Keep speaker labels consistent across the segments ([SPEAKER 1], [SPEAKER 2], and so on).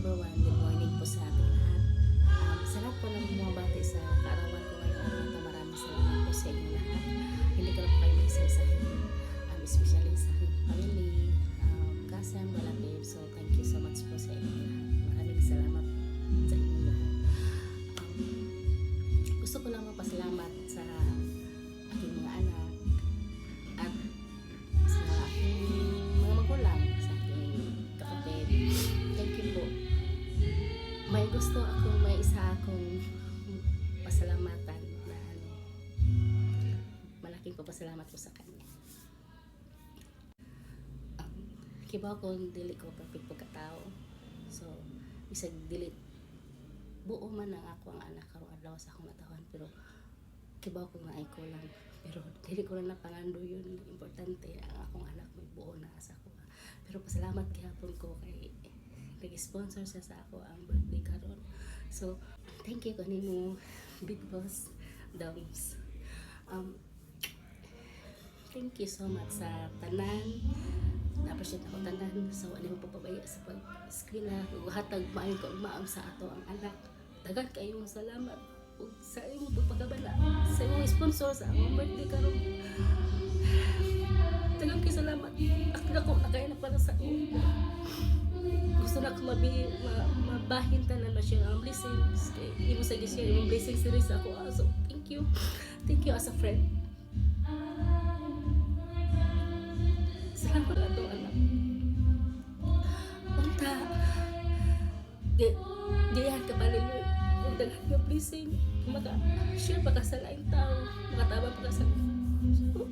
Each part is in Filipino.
[SPEAKER 1] November 1, good morning po sa ating lahat. Sa lahat po ng bumabati sa kaarawan ko ngayong araw na ito, maraming salamat po sa inyo lahat. Hindi ko na po kayo mag-isa-isahin, especially sa aking family, kasam, relatives. So, thank you so much po sa inyo lahat. Maraming salamat sa inyo lahat. Gusto ko lang magpasalamat sa aking mga anak at sa aking mga magulang, sa aking kapatid. Thank you po. May gusto akong, may isa akong pasalamatan na malaking papasalamat ko sa kanya. Kibaw ko dili ko perfect pagkatao. So, isag dili buo man ang ako ang anak karong adlaw sa akong natawan, pero kibaw ko nga ay ko lang, pero dili ko lang napangando yun. Importante ang akong anak may buo na sa ako. Pero pasalamat gihapon ko kay nag-sponsor siya sa ako ang birthday karon. So, thank you kanimo Big Boss Dams. Thank you so much sa tanan. Na-appreciate ako tanan sa wala mo papabaya sa pag-eskwela. Hatag maayon ko maam sa ato ang anak. Dagan kayong salamat ug sa imong pagpagabala sa imong sponsor sa akong birthday karon. Dagan kay salamat. Akla ko nakaya na para sa ako. Gusto na ko mabahin tanan na siya ang blessings kay imo sa gisya imong blessings diri sa ako. So thank you as a friend. Salamat ato anak. Unta diyan ka balik yung daghan nga blessing share pa ka sa laing tao, makataba pa ka sa so,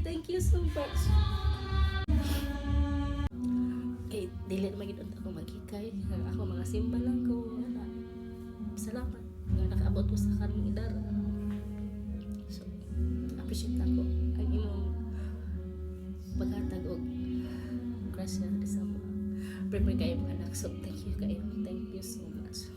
[SPEAKER 1] thank you so much. Dili na magiging ako maghikay. Ako mga simba lang ko. Salamat nga nakaabot ko sa karong idara. So, appreciate ako ang imong paghatag og grasya sa mga prepare kayo mga anak. So, thank you kayo. Thank you so much.